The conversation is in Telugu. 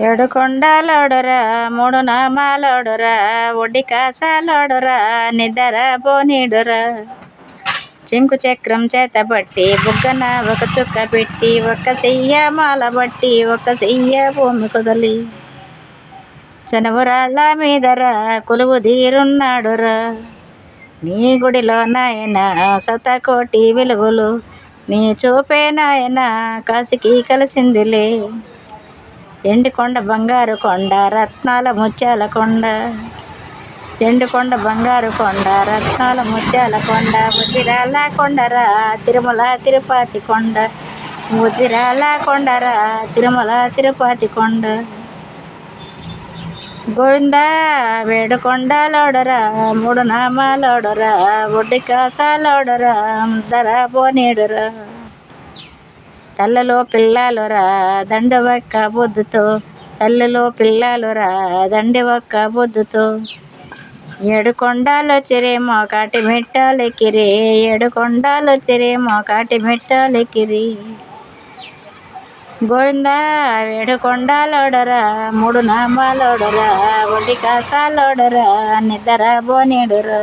ఏడుకొండలోడురా మూడు నామాలోడురా ఒడ్డి కాసాలోడురా నిద్ర పోనీడురా. చెంకు చక్రం చేతబట్టి బుగ్గన ఒక చుక్క పెట్టి ఒక్క చెయ్య మాల బట్టి ఒక్క చెయ్య భూమి కుదలి చనవురాళ్ళ మీదరా కొలువు తీరున్నాడురా. నీ గుడిలో నాయన శతకోటి వెలుగులు నీ చూపే నాయన కాశీకి కలిసిందిలే. ఎండుకొండ బంగారు కొండ రత్నాల ముత్యాల కొండ ఎండుకొండ బంగారు కొండ రత్నాల ముత్యాల కొండ వజ్రాల కొండరా తిరుమల తిరుపతి కొండ వజ్రాల కొండరా తిరుమల తిరుపతి కొండ. గోవిందా వేడుకొండలోడురా మూడు నామాలోడురా ఒడ్డి కాసాలోడురా ముద్దర బోనేడురా. తల్లలో పిల్లలురా దండి ఒక్క బొద్దుతో తల్లిలో పిల్లలురా దండి ఒక్క బొద్దుతో ఏడుకొండలు చిరేమో కాటి మెట్టలెక్కిరి ఏడుకొండలు చిరేమో కాటి మెట్టలెక్కిరి. గోవిందా వేడుకొండలోడురా మూడు నామాలోడురా ఒడ్డి కాసాలోడురా నిద్ర బోనేడురా.